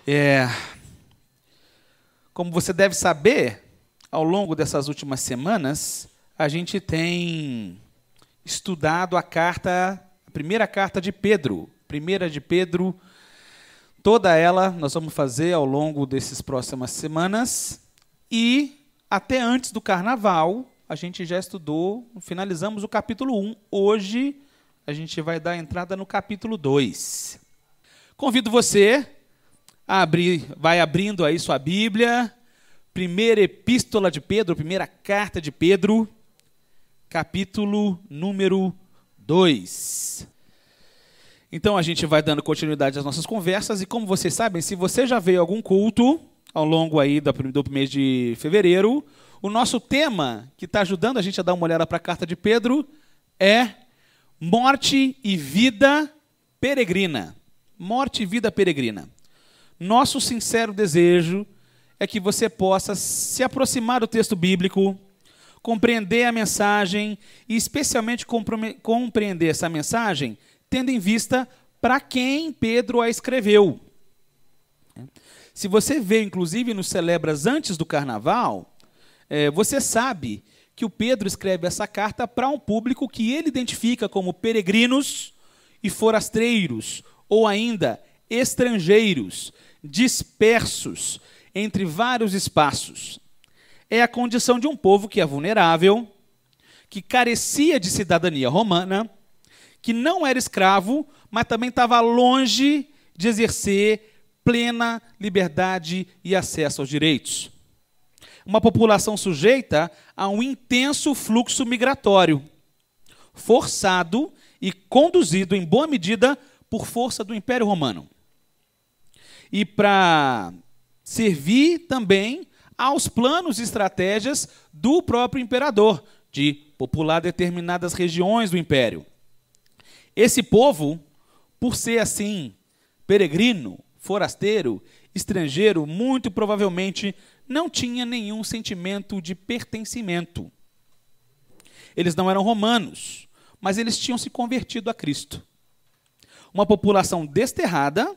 É, como você deve saber, ao longo dessas últimas semanas, a gente tem estudado a primeira carta de Pedro. Primeira de Pedro, toda ela nós vamos fazer ao longo dessas próximas semanas. E até antes do Carnaval, a gente já estudou, finalizamos o capítulo 1. Hoje, a gente vai dar entrada no capítulo 2. Convido você a abrir, vai abrindo aí sua Bíblia, primeira epístola de Pedro, primeira carta de Pedro, capítulo número 2. Então, a gente vai dando continuidade às nossas conversas, e como vocês sabem, se você já veio a algum culto ao longo aí do mês de fevereiro, o nosso tema, que está ajudando a gente a dar uma olhada para a carta de Pedro, é morte e vida peregrina. Morte e vida peregrina. Nosso sincero desejo é que você possa se aproximar do texto bíblico, compreender a mensagem e, especialmente, compreender essa mensagem tendo em vista para quem Pedro a escreveu. Se você vê, inclusive, nos celebras antes do Carnaval, você sabe que o Pedro escreve essa carta para um público que ele identifica como peregrinos e forasteiros, ou ainda estrangeiros, dispersos entre vários espaços. É a condição de um povo que é vulnerável, que carecia de cidadania romana, que não era escravo, mas também estava longe de exercer plena liberdade e acesso aos direitos. Uma população sujeita a um intenso fluxo migratório, forçado e conduzido em boa medida por força do Império Romano. E para servir também aos planos e estratégias do próprio imperador, de popular determinadas regiões do Império. Esse povo, por ser assim, peregrino, forasteiro, estrangeiro, muito provavelmente não tinha nenhum sentimento de pertencimento. Eles não eram romanos, mas eles tinham se convertido a Cristo. Uma população desterrada,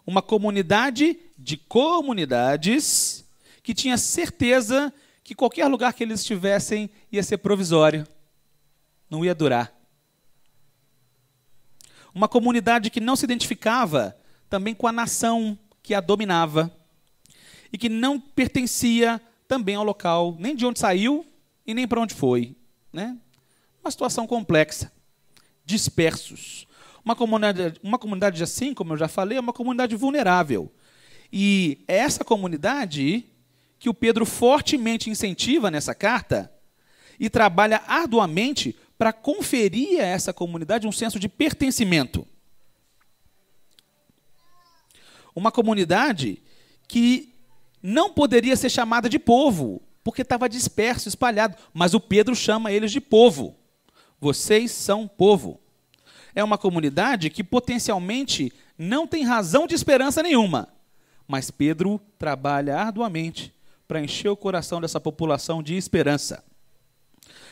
uma comunidade de comunidades que tinha certeza que qualquer lugar que eles estivessem ia ser provisório, não ia durar. Uma comunidade que não se identificava também com a nação que a dominava e que não pertencia também ao local, nem de onde saiu e nem para onde foi. Né? Uma situação complexa, dispersos. Uma comunidade assim, como eu já falei, é uma comunidade vulnerável. E é essa comunidade que o Pedro fortemente incentiva nessa carta e trabalha arduamente para conferir a essa comunidade um senso de pertencimento. Uma comunidade que não poderia ser chamada de povo, porque estava disperso, espalhado, mas o Pedro chama eles de povo. Vocês são povo. É uma comunidade que potencialmente não tem razão de esperança nenhuma, mas Pedro trabalha arduamente para encher o coração dessa população de esperança.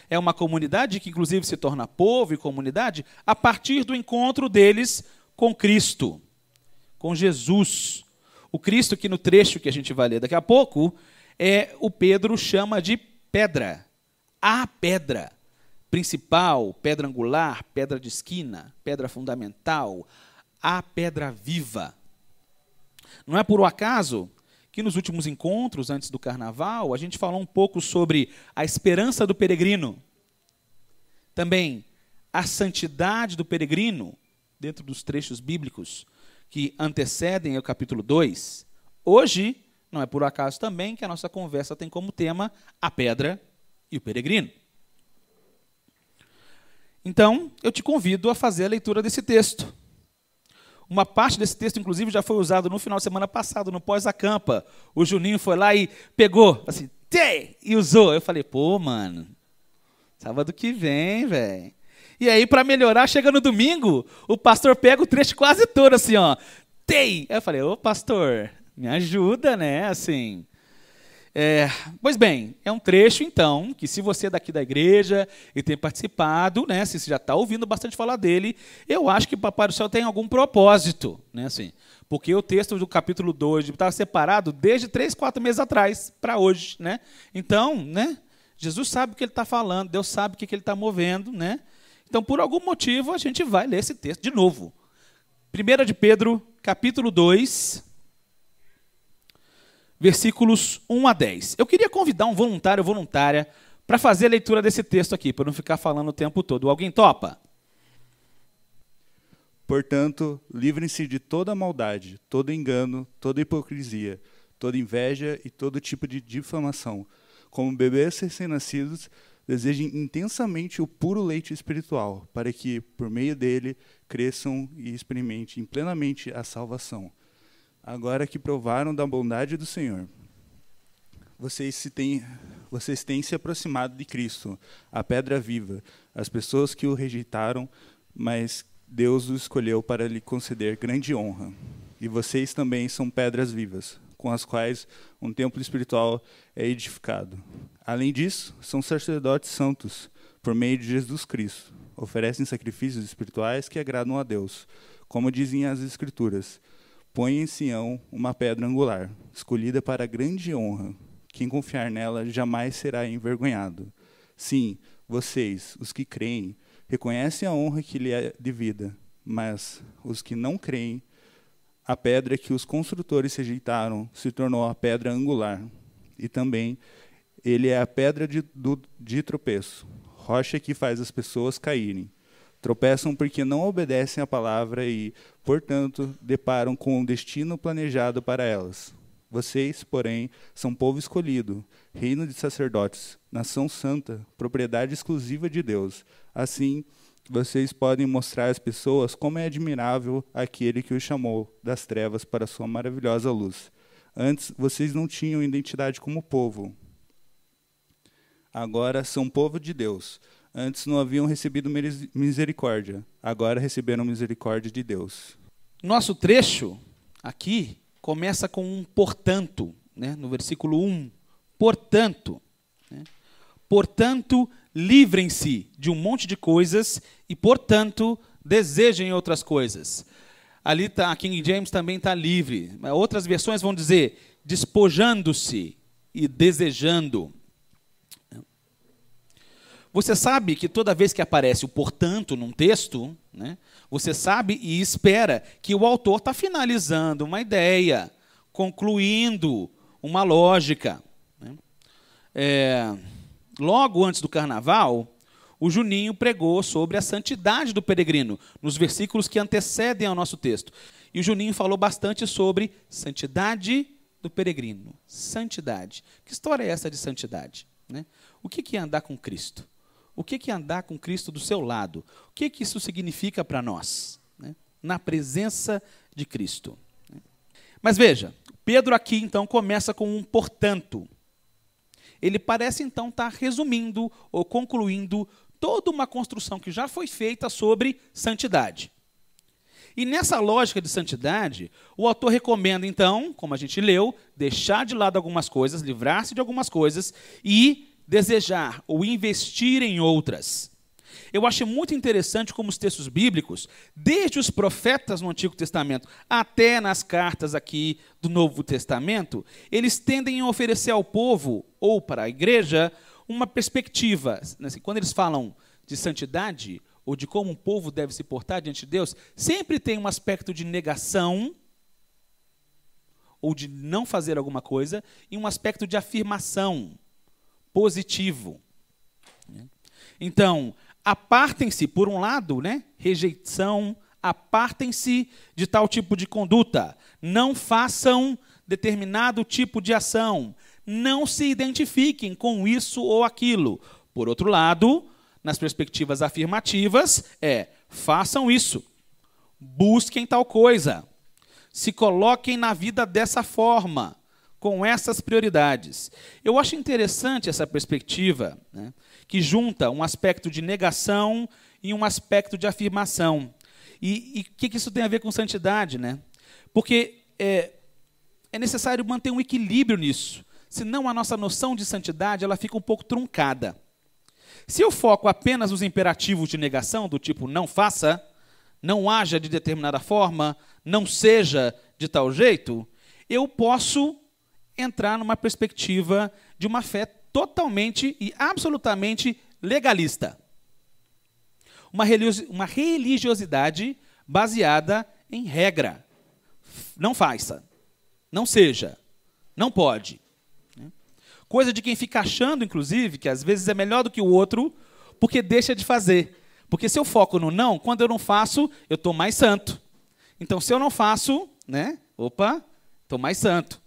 É uma comunidade que, inclusive, se torna povo e comunidade a partir do encontro deles com Cristo, com Jesus. O Cristo que, no trecho que a gente vai ler daqui a pouco, o Pedro chama de pedra. A pedra principal, pedra angular, pedra de esquina, pedra fundamental, a pedra viva. Não é por um acaso que nos últimos encontros, antes do Carnaval, a gente falou um pouco sobre a esperança do peregrino. Também a santidade do peregrino, dentro dos trechos bíblicos que antecedem o capítulo 2. Hoje, não é por acaso também que a nossa conversa tem como tema a pedra e o peregrino. Então, eu te convido a fazer a leitura desse texto. Uma parte desse texto, inclusive, já foi usado no final de semana passado, no pós-acampa. O Juninho foi lá e pegou, assim, e usou. Eu falei, pô, mano, sábado que vem, velho. E aí, para melhorar, chega no domingo, o pastor pega o trecho quase todo, assim, ó. Aí eu falei, ô, pastor, me ajuda, né, assim. Pois bem, é um trecho, então, que se você é daqui da igreja e tem participado, né, se você já está ouvindo bastante falar dele, eu acho que o Papai do Céu tem algum propósito, né, assim, Porque o texto do capítulo 2 estava separado desde 3, 4 meses atrás para hoje, né? Então, né? Jesus sabe o que ele está falando, Deus sabe o que ele está movendo, né? Então, por algum motivo, a gente vai ler esse texto de novo. 1 de Pedro, capítulo 2, versículos 1 a 10. Eu queria convidar um voluntário ou voluntária para fazer a leitura desse texto aqui, para não ficar falando o tempo todo. Alguém topa? Portanto, livrem-se de toda maldade, todo engano, toda hipocrisia, toda inveja e todo tipo de difamação. Como bebês recém-nascidos, desejem intensamente o puro leite espiritual, para que, por meio dele, cresçam e experimentem plenamente a salvação. Agora que provaram da bondade do Senhor, vocês têm se aproximado de Cristo, a pedra viva, as pessoas que o rejeitaram, mas Deus o escolheu para lhe conceder grande honra. E vocês também são pedras vivas, com as quais um templo espiritual é edificado. Além disso, são sacerdotes santos, por meio de Jesus Cristo. Oferecem sacrifícios espirituais que agradam a Deus. Como dizem as Escrituras, põe em Sião uma pedra angular, escolhida para grande honra. Quem confiar nela jamais será envergonhado. Sim, vocês, os que creem, reconhecem a honra que lhe é devida, mas os que não creem, a pedra que os construtores rejeitaram se tornou a pedra angular. E também ele é a pedra de tropeço, rocha que faz as pessoas caírem. Tropeçam porque não obedecem à palavra e, portanto, deparam com o destino planejado para elas. Vocês, porém, são povo escolhido, reino de sacerdotes, nação santa, propriedade exclusiva de Deus. Assim, vocês podem mostrar às pessoas como é admirável aquele que os chamou das trevas para a sua maravilhosa luz. Antes, vocês não tinham identidade como povo. Agora são povo de Deus. Antes não haviam recebido misericórdia. Agora receberam misericórdia de Deus. Nosso trecho aqui começa com um portanto, né? No versículo 1. Portanto, né? Portanto, livrem-se de um monte de coisas e, portanto, desejem outras coisas. Ali tá, a King James também está livre. Outras versões vão dizer despojando-se e desejando. Você sabe que toda vez que aparece o portanto num texto, né, você sabe e espera que o autor está finalizando uma ideia, concluindo uma lógica. Né? Logo antes do carnaval, o Juninho pregou sobre a santidade do peregrino, nos versículos que antecedem ao nosso texto. E o Juninho falou bastante sobre santidade do peregrino. Santidade. Que história é essa de santidade? Né? O que é andar com Cristo? O que é andar com Cristo do seu lado? O que isso significa para nós? Né? Na presença de Cristo. Mas veja, Pedro aqui então começa com um portanto. Ele parece então estar resumindo ou concluindo toda uma construção que já foi feita sobre santidade. E nessa lógica de santidade, o autor recomenda então, como a gente leu, deixar de lado algumas coisas, livrar-se de algumas coisas e desejar ou investir em outras. Eu acho muito interessante como os textos bíblicos, desde os profetas no Antigo Testamento até nas cartas aqui do Novo Testamento, eles tendem a oferecer ao povo ou para a igreja uma perspectiva. Assim, quando eles falam de santidade ou de como um povo deve se portar diante de Deus, sempre tem um aspecto de negação ou de não fazer alguma coisa e um aspecto de afirmação positivo. Então, apartem-se, por um lado, né, rejeição, apartem-se de tal tipo de conduta, não façam determinado tipo de ação, não se identifiquem com isso ou aquilo. Por outro lado, nas perspectivas afirmativas, façam isso, busquem tal coisa, se coloquem na vida dessa forma, com essas prioridades. Eu acho interessante essa perspectiva, né, que junta um aspecto de negação e um aspecto de afirmação. E o que isso tem a ver com santidade? Né? Porque é necessário manter um equilíbrio nisso, senão a nossa noção de santidade ela fica um pouco truncada. Se eu foco apenas nos imperativos de negação, do tipo não faça, não haja de determinada forma, não seja de tal jeito, eu posso entrar numa perspectiva de uma fé totalmente e absolutamente legalista. Uma religiosidade baseada em regra. Não faça, não seja, não pode. Coisa de quem fica achando, inclusive, que às vezes é melhor do que o outro, porque deixa de fazer. Porque se eu foco no não, quando eu não faço, eu estou mais santo. Então, se eu não faço, estou mais santo.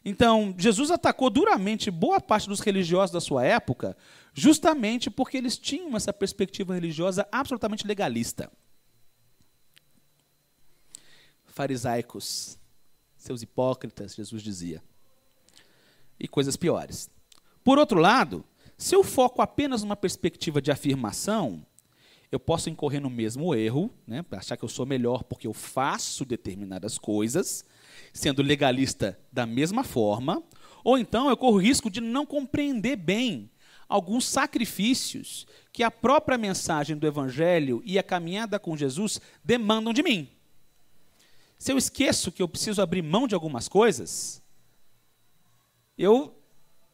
Então, Jesus atacou duramente boa parte dos religiosos da sua época, justamente porque eles tinham essa perspectiva religiosa absolutamente legalista. Farisaicos, seus hipócritas, Jesus dizia. E coisas piores. Por outro lado, se eu foco apenas numa perspectiva de afirmação, eu posso incorrer no mesmo erro, achar que eu sou melhor porque eu faço determinadas coisas, sendo legalista da mesma forma, ou então eu corro o risco de não compreender bem alguns sacrifícios que a própria mensagem do Evangelho e a caminhada com Jesus demandam de mim. Se eu esqueço que eu preciso abrir mão de algumas coisas, eu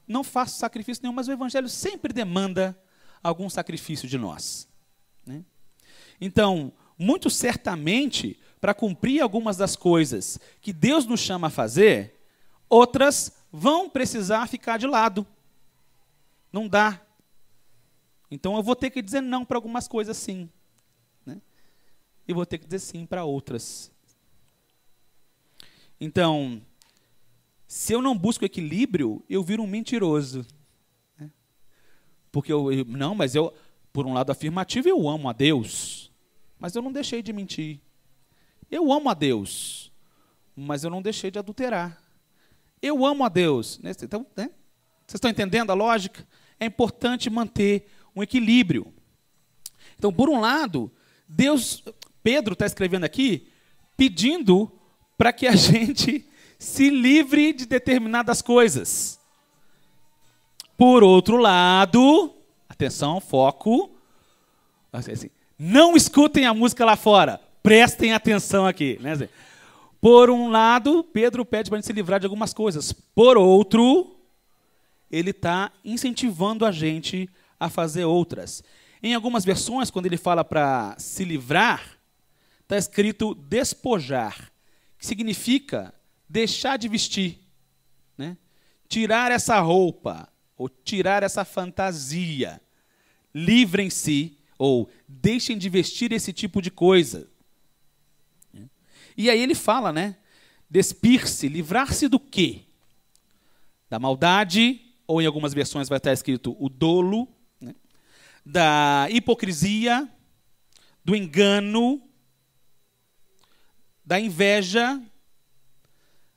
não faço sacrifício nenhum, mas o Evangelho sempre demanda algum sacrifício de nós. Então, muito certamente, para cumprir algumas das coisas que Deus nos chama a fazer, outras vão precisar ficar de lado. Não dá. Então, eu vou ter que dizer não para algumas coisas, sim. E vou ter que dizer sim para outras. Então, se eu não busco equilíbrio, eu viro um mentiroso. Porque por um lado afirmativo, eu amo a Deus, mas eu não deixei de mentir. Eu amo a Deus, mas eu não deixei de adulterar. Eu amo a Deus. Então, vocês estão entendendo a lógica? É importante manter um equilíbrio. Então, por um lado, Pedro está escrevendo aqui, pedindo para que a gente se livre de determinadas coisas. Por outro lado, atenção, foco, assim, não escutem a música lá fora, prestem atenção aqui. Por um lado, Pedro pede para a gente se livrar de algumas coisas. Por outro, ele está incentivando a gente a fazer outras. Em algumas versões, quando ele fala para se livrar, está escrito despojar, que significa deixar de vestir, tirar essa roupa, ou tirar essa fantasia. Livrem-se, ou deixem de vestir esse tipo de coisa. E aí ele fala, despir-se, livrar-se do quê? Da maldade, ou em algumas versões vai estar escrito o dolo, da hipocrisia, do engano, da inveja,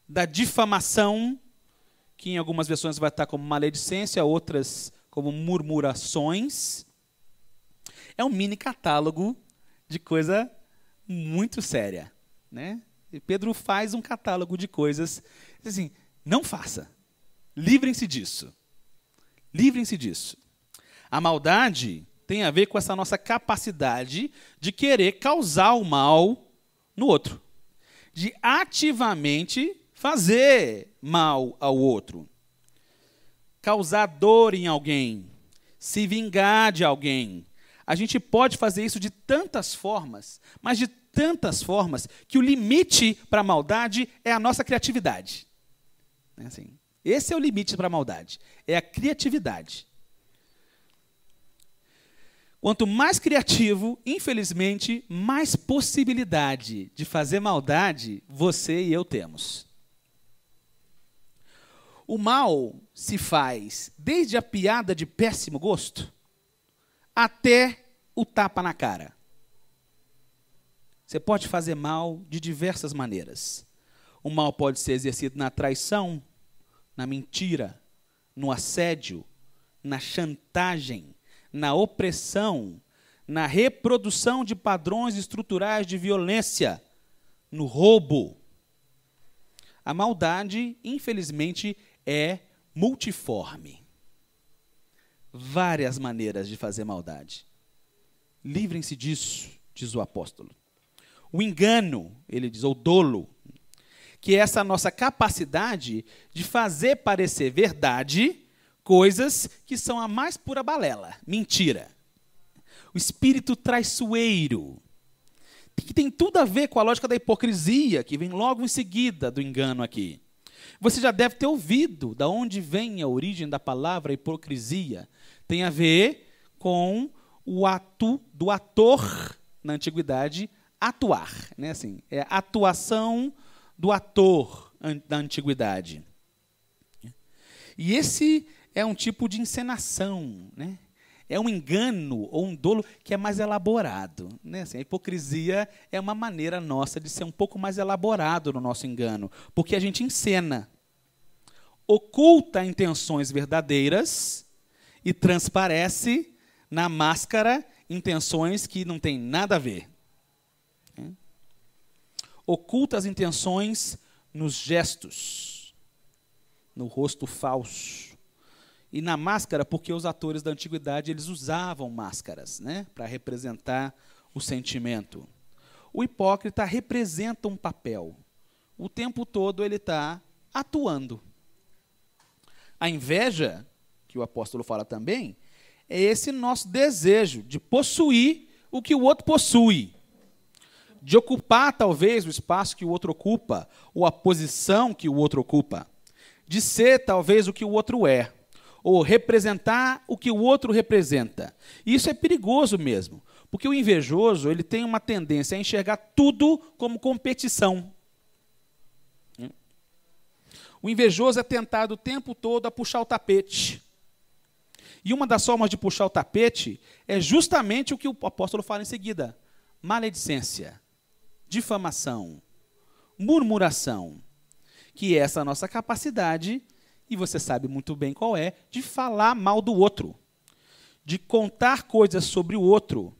da difamação, que em algumas versões vai estar como maledicência, outras como murmurações. É um mini catálogo de coisa muito séria. E Pedro faz um catálogo de coisas, assim, não faça. Livrem-se disso. Livrem-se disso. A maldade tem a ver com essa nossa capacidade de querer causar o mal no outro. De ativamente fazer mal ao outro. Causar dor em alguém. Se vingar de alguém. A gente pode fazer isso de tantas formas, mas de tantas formas, que o limite para a maldade é a nossa criatividade. Esse é o limite para a maldade. É a criatividade. Quanto mais criativo, infelizmente, mais possibilidade de fazer maldade você e eu temos. O mal se faz desde a piada de péssimo gosto até o tapa na cara. Você pode fazer mal de diversas maneiras. O mal pode ser exercido na traição, na mentira, no assédio, na chantagem, na opressão, na reprodução de padrões estruturais de violência, no roubo. A maldade, infelizmente, é multiforme. Várias maneiras de fazer maldade. Livrem-se disso, diz o apóstolo. O engano, ele diz, ou dolo, que é essa nossa capacidade de fazer parecer verdade coisas que são a mais pura balela, mentira. O espírito traiçoeiro, que tem tudo a ver com a lógica da hipocrisia, que vem logo em seguida do engano aqui. Você já deve ter ouvido de onde vem a origem da palavra hipocrisia. Tem a ver com o ato do ator, na antiguidade, atuar. Né? Assim, é a atuação do ator da antiguidade. E esse é um tipo de encenação, né? É um engano ou um dolo que é mais elaborado. Né? Assim, a hipocrisia é uma maneira nossa de ser um pouco mais elaborado no nosso engano, porque a gente encena, oculta intenções verdadeiras e transparece na máscara intenções que não têm nada a ver. Oculta as intenções nos gestos, no rosto falso. E na máscara, porque os atores da antiguidade eles usavam máscaras, né, para representar o sentimento. O hipócrita representa um papel. O tempo todo ele está atuando. A inveja, que o apóstolo fala também, é esse nosso desejo de possuir o que o outro possui. De ocupar, talvez, o espaço que o outro ocupa, ou a posição que o outro ocupa. De ser, talvez, o que o outro é. Ou representar o que o outro representa. E isso é perigoso mesmo, porque o invejoso ele tem uma tendência a enxergar tudo como competição. O invejoso é tentado o tempo todo a puxar o tapete. E uma das formas de puxar o tapete é justamente o que o apóstolo fala em seguida: maledicência, difamação, murmuração, que é essa nossa capacidade, e você sabe muito bem qual é, de falar mal do outro, de contar coisas sobre o outro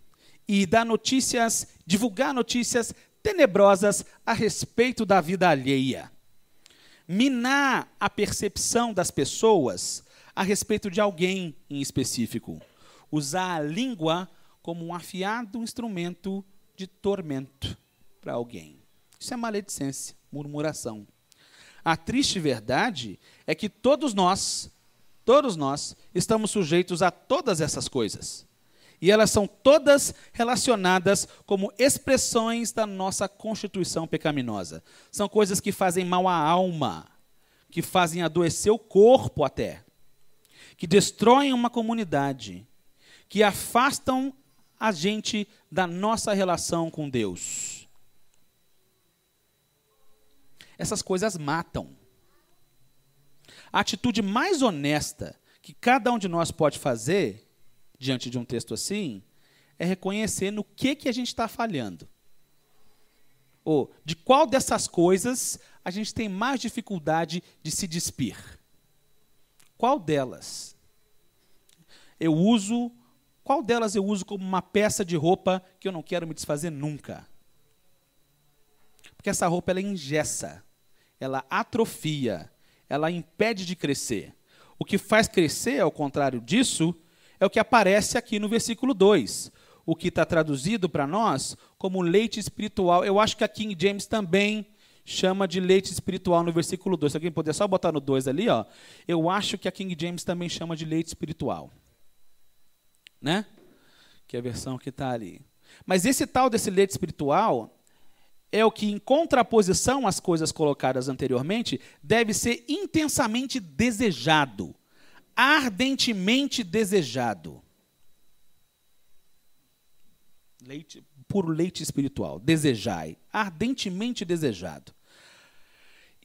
e dar notícias, divulgar notícias tenebrosas a respeito da vida alheia. Minar a percepção das pessoas a respeito de alguém em específico. Usar a língua como um afiado instrumento de tormento para alguém. Isso é maledicência, murmuração. A triste verdade é que todos nós estamos sujeitos a todas essas coisas. E elas são todas relacionadas como expressões da nossa constituição pecaminosa. São coisas que fazem mal à alma, que fazem adoecer o corpo até, que destroem uma comunidade, que afastam a gente da nossa relação com Deus. Essas coisas matam. A atitude mais honesta que cada um de nós pode fazer, diante de um texto assim, é reconhecer no que a gente está falhando. Ou de qual dessas coisas a gente tem mais dificuldade de se despir. Qual delas? Qual delas eu uso como uma peça de roupa que eu não quero me desfazer nunca? Porque essa roupa ela engessa, ela atrofia, ela impede de crescer. O que faz crescer, ao contrário disso, é o que aparece aqui no versículo 2. O que está traduzido para nós como leite espiritual. Eu acho que a King James também chama de leite espiritual no versículo 2. Se alguém puder só botar no 2 ali, ó. Eu acho que a King James também chama de leite espiritual. Né? Que é a versão que está ali. Mas esse tal desse leite espiritual é o que, em contraposição às coisas colocadas anteriormente, deve ser intensamente desejado, ardentemente desejado. Puro leite espiritual, desejai, ardentemente desejado.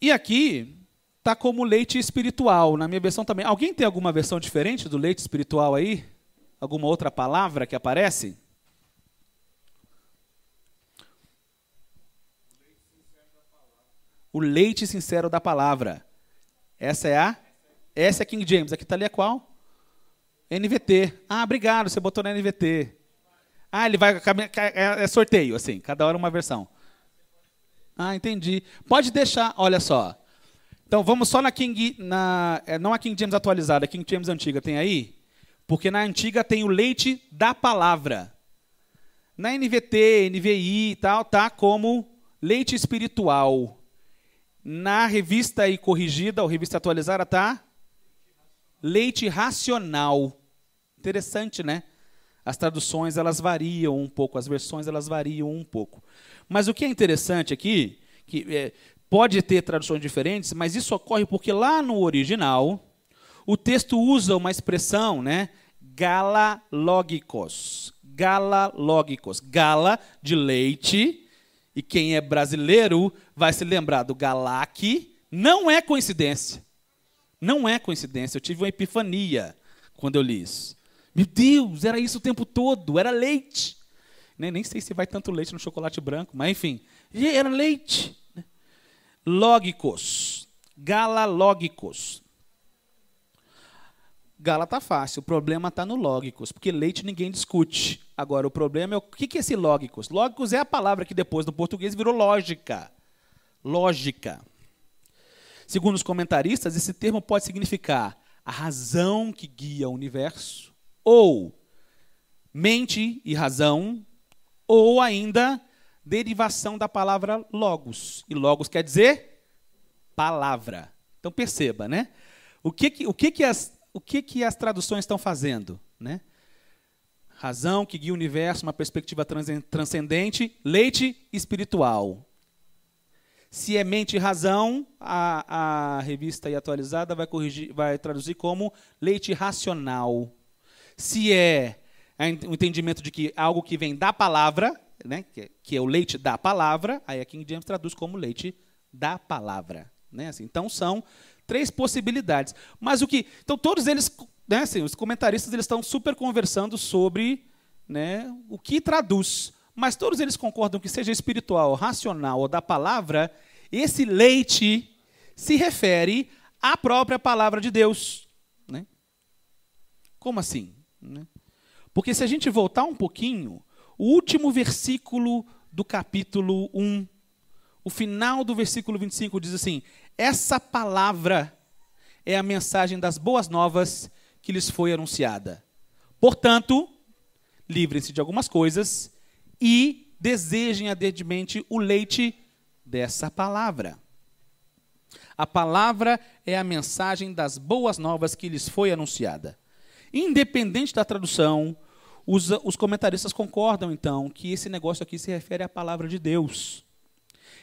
E aqui está como leite espiritual, na minha versão também. Alguém tem alguma versão diferente do leite espiritual aí? Alguma outra palavra que aparece? O leite sincero da palavra. Essa é King James. Aqui está ali a qual? NVT. Ah, obrigado, você botou na NVT. Ah, ele vai... É sorteio, assim, cada hora uma versão. Ah, entendi. Pode deixar, olha só. Então, vamos só não a King James atualizada, a King James antiga. Tem aí? Porque na antiga tem o leite da palavra. Na NVT, NVI e tal, tá como leite espiritual. Na revista aí corrigida, ou revista atualizada, tá leite racional. Interessante, né? As traduções, elas variam um pouco, as versões, elas variam um pouco. Mas o que é interessante aqui, que pode ter traduções diferentes, mas isso ocorre porque lá no original, o texto usa uma expressão, né? Galalógicos. Galalógicos. Gala, de leite, e quem é brasileiro vai se lembrar do Galac. Não é coincidência. Não é coincidência. Eu tive uma epifania quando eu li isso. Meu Deus, era isso o tempo todo, era leite. Nem sei se vai tanto leite no chocolate branco, mas enfim, era leite. Lógicos, galalógicos. Gala está fácil, o problema está no lógicos, porque leite ninguém discute. Agora, o problema é o que é esse lógicos? Lógicos é a palavra que depois no português virou lógica. Lógica. Segundo os comentaristas, esse termo pode significar a razão que guia o universo, ou mente e razão, ou ainda derivação da palavra logos. E logos quer dizer palavra. Então perceba, né? O que as traduções estão fazendo, né? Razão que guia o universo, uma perspectiva transcendente, leite espiritual. Se é mente e razão, a revista aí atualizada vai traduzir como leite racional. Se é o entendimento de que algo que vem da palavra, né, que é o leite da palavra, aí a King James traduz como leite da palavra. Né, assim, então, são 3 possibilidades. Mas então, todos eles, né, assim, os comentaristas, eles estão super conversando sobre, né, o que traduz. Mas todos eles concordam que seja espiritual, racional ou da palavra, esse leite se refere à própria palavra de Deus. Né? Como assim? Porque se a gente voltar um pouquinho, o último versículo do capítulo 1, o final do versículo 25 diz assim: essa palavra é a mensagem das boas novas que lhes foi anunciada. Portanto, livrem-se de algumas coisas e desejem ardentemente o leite dessa palavra. A palavra é a mensagem das boas novas que lhes foi anunciada. Independente da tradução, os comentaristas concordam, então, que esse negócio aqui se refere à palavra de Deus.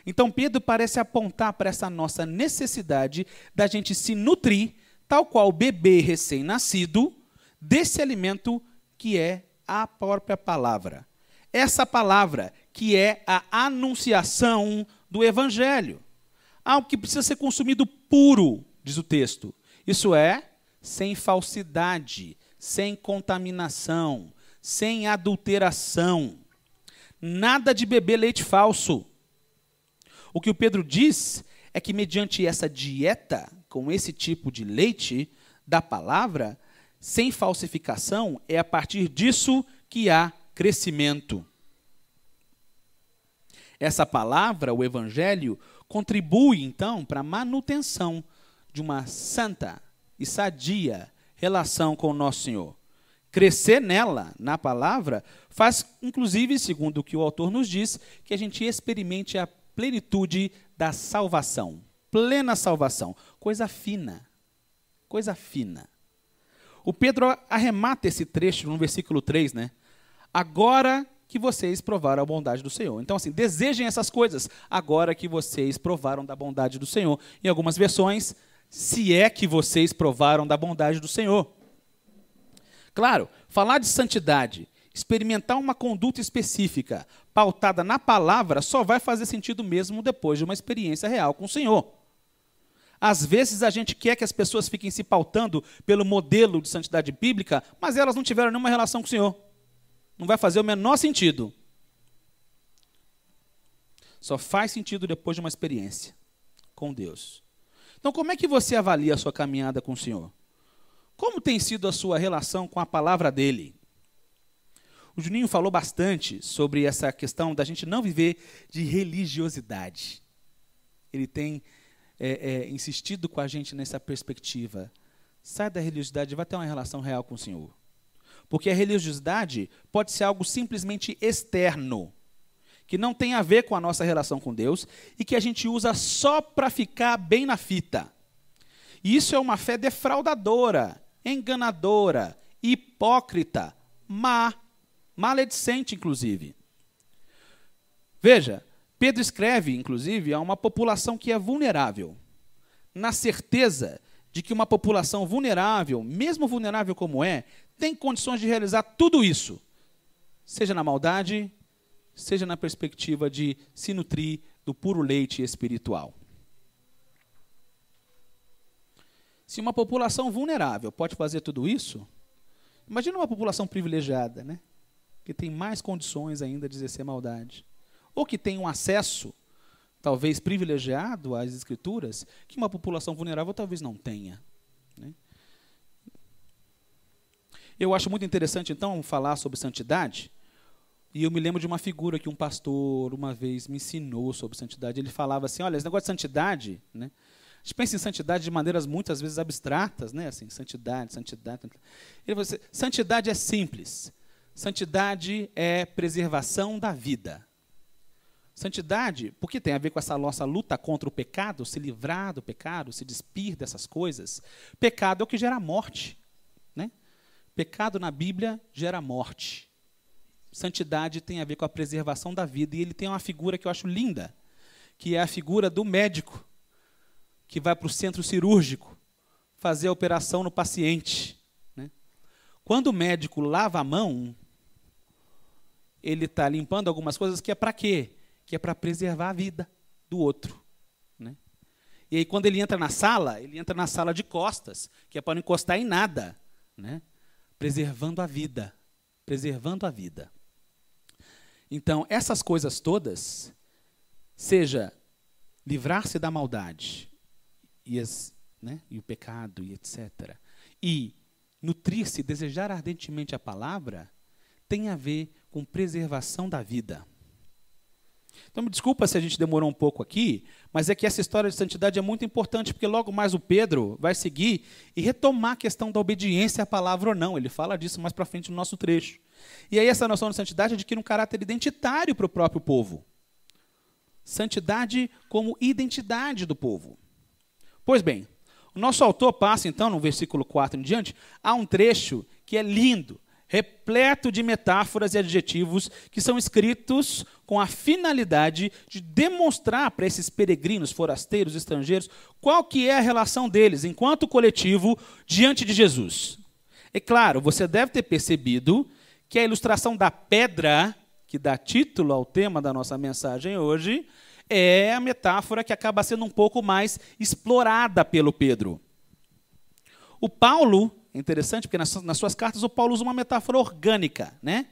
Então, Pedro parece apontar para essa nossa necessidade da gente se nutrir, tal qual o bebê recém-nascido, desse alimento que é a própria palavra. Essa palavra que é a anunciação do Evangelho. Algo que precisa ser consumido puro, diz o texto. Isso é, sem falsidade, sem contaminação, sem adulteração. Nada de beber leite falso. O que o Pedro diz é que, mediante essa dieta, com esse tipo de leite da palavra, sem falsificação, é a partir disso que há crescimento. Essa palavra, o Evangelho, contribui, então, para a manutenção de uma santa e sadia relação com o nosso Senhor. Crescer nela, na palavra, faz, inclusive, segundo o que o autor nos diz, que a gente experimente a plenitude da salvação. Plena salvação. Coisa fina. Coisa fina. O Pedro arremata esse trecho no versículo 3, né? Agora que vocês provaram a bondade do Senhor. Então, assim, desejem essas coisas agora que vocês provaram da bondade do Senhor. Em algumas versões, se é que vocês provaram da bondade do Senhor. Claro, falar de santidade, experimentar uma conduta específica, pautada na palavra, só vai fazer sentido mesmo depois de uma experiência real com o Senhor. Às vezes a gente quer que as pessoas fiquem se pautando pelo modelo de santidade bíblica, mas elas não tiveram nenhuma relação com o Senhor. Não vai fazer o menor sentido. Só faz sentido depois de uma experiência com Deus. Então, como é que você avalia a sua caminhada com o Senhor? Como tem sido a sua relação com a palavra dele? O Juninho falou bastante sobre essa questão da gente não viver de religiosidade. Ele tem insistido com a gente nessa perspectiva. Sai da religiosidade e vai ter uma relação real com o Senhor. Porque a religiosidade pode ser algo simplesmente externo, que não tem a ver com a nossa relação com Deus e que a gente usa só para ficar bem na fita. E isso é uma fé defraudadora, enganadora, hipócrita, maledicente, inclusive. Veja, Pedro escreve, inclusive, a uma população que é vulnerável, na certeza de que uma população vulnerável, mesmo vulnerável como é, tem condições de realizar tudo isso, seja na maldade, seja na perspectiva de se nutrir do puro leite espiritual. Se uma população vulnerável pode fazer tudo isso, imagina uma população privilegiada, né? Que tem mais condições ainda de exercer maldade. Ou que tem um acesso, talvez privilegiado, às Escrituras, que uma população vulnerável talvez não tenha. Né? Eu acho muito interessante, então, falar sobre santidade, e eu me lembro de uma figura que um pastor, uma vez, me ensinou sobre santidade. Ele falava assim, olha, esse negócio de santidade, né? A gente pensa em santidade de maneiras muitas vezes abstratas, né? Assim, santidade. Ele falou assim, santidade é simples. Santidade é preservação da vida. Santidade, porque tem a ver com essa nossa luta contra o pecado, se livrar do pecado, se despir dessas coisas. Pecado é o que gera morte. Né? Pecado na Bíblia gera morte. Santidade tem a ver com a preservação da vida. E ele tem uma figura que eu acho linda, que é a figura do médico, que vai para o centro cirúrgico fazer a operação no paciente. Né? Quando o médico lava a mão, ele está limpando algumas coisas que é para quê? Que é para preservar a vida do outro. Né? E aí, quando ele entra na sala de costas, que é para não encostar em nada. Né? Preservando a vida. Preservando a vida. Então, essas coisas todas, seja livrar-se da maldade, e o pecado, e etc. E nutrir-se, desejar ardentemente a palavra, tem a ver com preservação da vida. Então, me desculpa se a gente demorou um pouco aqui, mas é que essa história de santidade é muito importante, porque logo mais o Pedro vai seguir e retomar a questão da obediência à palavra ou não. Ele fala disso mais para frente no nosso trecho. E aí essa noção de santidade adquire um caráter identitário para o próprio povo. Santidade como identidade do povo. Pois bem, o nosso autor passa, então, no versículo 4 em diante, a um trecho que é lindo, repleto de metáforas e adjetivos que são escritos com a finalidade de demonstrar para esses peregrinos, forasteiros, estrangeiros, qual que é a relação deles, enquanto coletivo, diante de Jesus. É claro, você deve ter percebido que a ilustração da pedra, que dá título ao tema da nossa mensagem hoje, é a metáfora que acaba sendo um pouco mais explorada pelo Pedro. O Paulo, é interessante, porque nas suas cartas o Paulo usa uma metáfora orgânica. Né?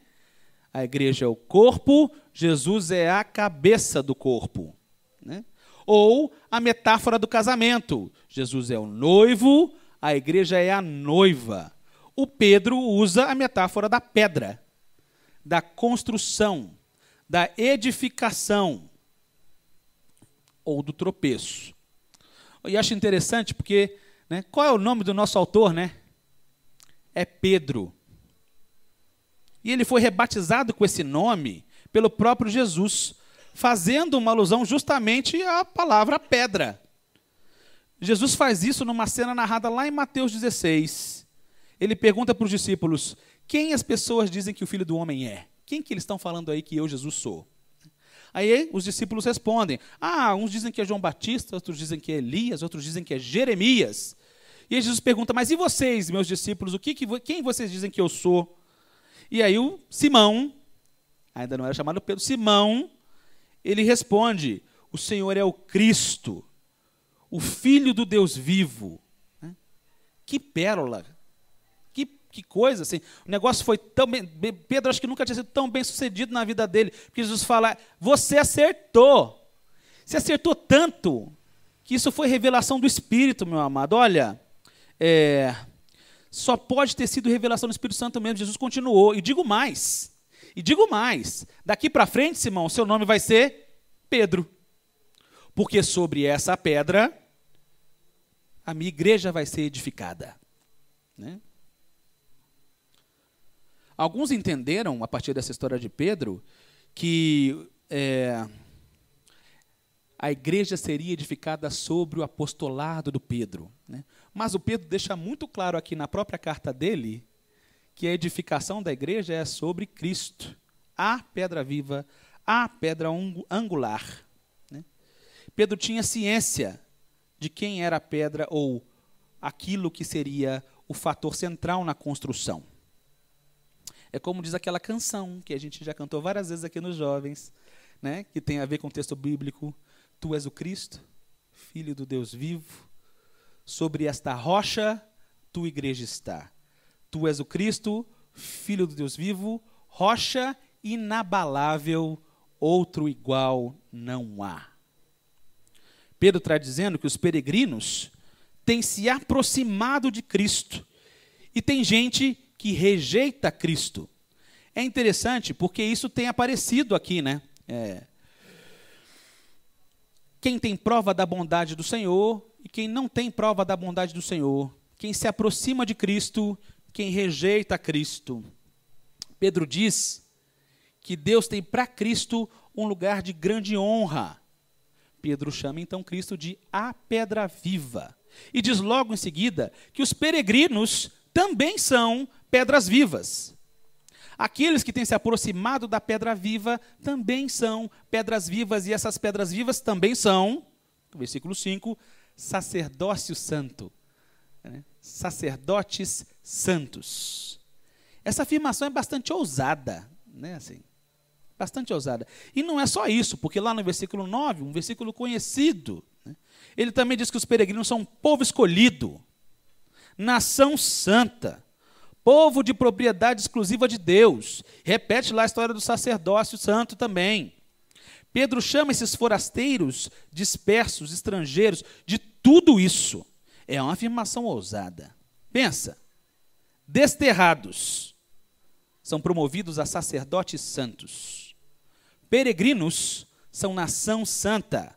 A igreja é o corpo, Jesus é a cabeça do corpo. Né? Ou a metáfora do casamento. Jesus é o noivo, a igreja é a noiva. O Pedro usa a metáfora da pedra, da construção, da edificação, ou do tropeço. E acho interessante porque, né, qual é o nome do nosso autor? Né? É Pedro. E ele foi rebatizado com esse nome pelo próprio Jesus, fazendo uma alusão justamente à palavra pedra. Jesus faz isso numa cena narrada lá em Mateus 16. Ele pergunta para os discípulos, quem as pessoas dizem que o Filho do Homem é? Quem que eles estão falando aí que eu, Jesus, sou? Aí os discípulos respondem, uns dizem que é João Batista, outros dizem que é Elias, outros dizem que é Jeremias. E aí Jesus pergunta, mas e vocês, meus discípulos, quem vocês dizem que eu sou? E aí o Simão, ainda não era chamado Pedro, Simão, ele responde, o Senhor é o Cristo, o Filho do Deus vivo. Que pérola! Que coisa, assim, o negócio foi tão bem, Pedro acho que nunca tinha sido tão bem sucedido na vida dele, porque Jesus fala, você acertou tanto, que isso foi revelação do Espírito, meu amado, olha, só pode ter sido revelação do Espírito Santo mesmo, Jesus continuou, e digo mais, daqui para frente, Simão, seu nome vai ser Pedro, porque sobre essa pedra, a minha igreja vai ser edificada, né? Alguns entenderam, a partir dessa história de Pedro, que a igreja seria edificada sobre o apostolado do Pedro, né? Mas o Pedro deixa muito claro aqui na própria carta dele que a edificação da igreja é sobre Cristo, a pedra viva, a pedra angular, né? Pedro tinha ciência de quem era a pedra ou aquilo que seria o fator central na construção. É como diz aquela canção que a gente já cantou várias vezes aqui nos jovens, né? Que tem a ver com o texto bíblico. Tu és o Cristo, Filho do Deus vivo, sobre esta rocha tua igreja está. Tu és o Cristo, Filho do Deus vivo, rocha inabalável, outro igual não há. Pedro está dizendo que os peregrinos têm se aproximado de Cristo e tem gente que rejeita Cristo. É interessante porque isso tem aparecido aqui, né? Quem tem prova da bondade do Senhor e quem não tem prova da bondade do Senhor. Quem se aproxima de Cristo, quem rejeita Cristo. Pedro diz que Deus tem para Cristo um lugar de grande honra. Pedro chama então Cristo de a pedra viva. E diz logo em seguida que os peregrinos também são pedras vivas. Aqueles que têm se aproximado da pedra viva também são pedras vivas, e essas pedras vivas também são, versículo 5, sacerdócio santo. Né? Sacerdotes santos. Essa afirmação é bastante ousada, né? Assim, bastante ousada. E não é só isso, porque lá no versículo 9, um versículo conhecido, né? Ele também diz que os peregrinos são um povo escolhido, nação santa, povo de propriedade exclusiva de Deus. Repete lá a história do sacerdócio santo também. Pedro chama esses forasteiros, dispersos, estrangeiros, de tudo isso. É uma afirmação ousada. Pensa, desterrados são promovidos a sacerdotes santos. Peregrinos são nação santa.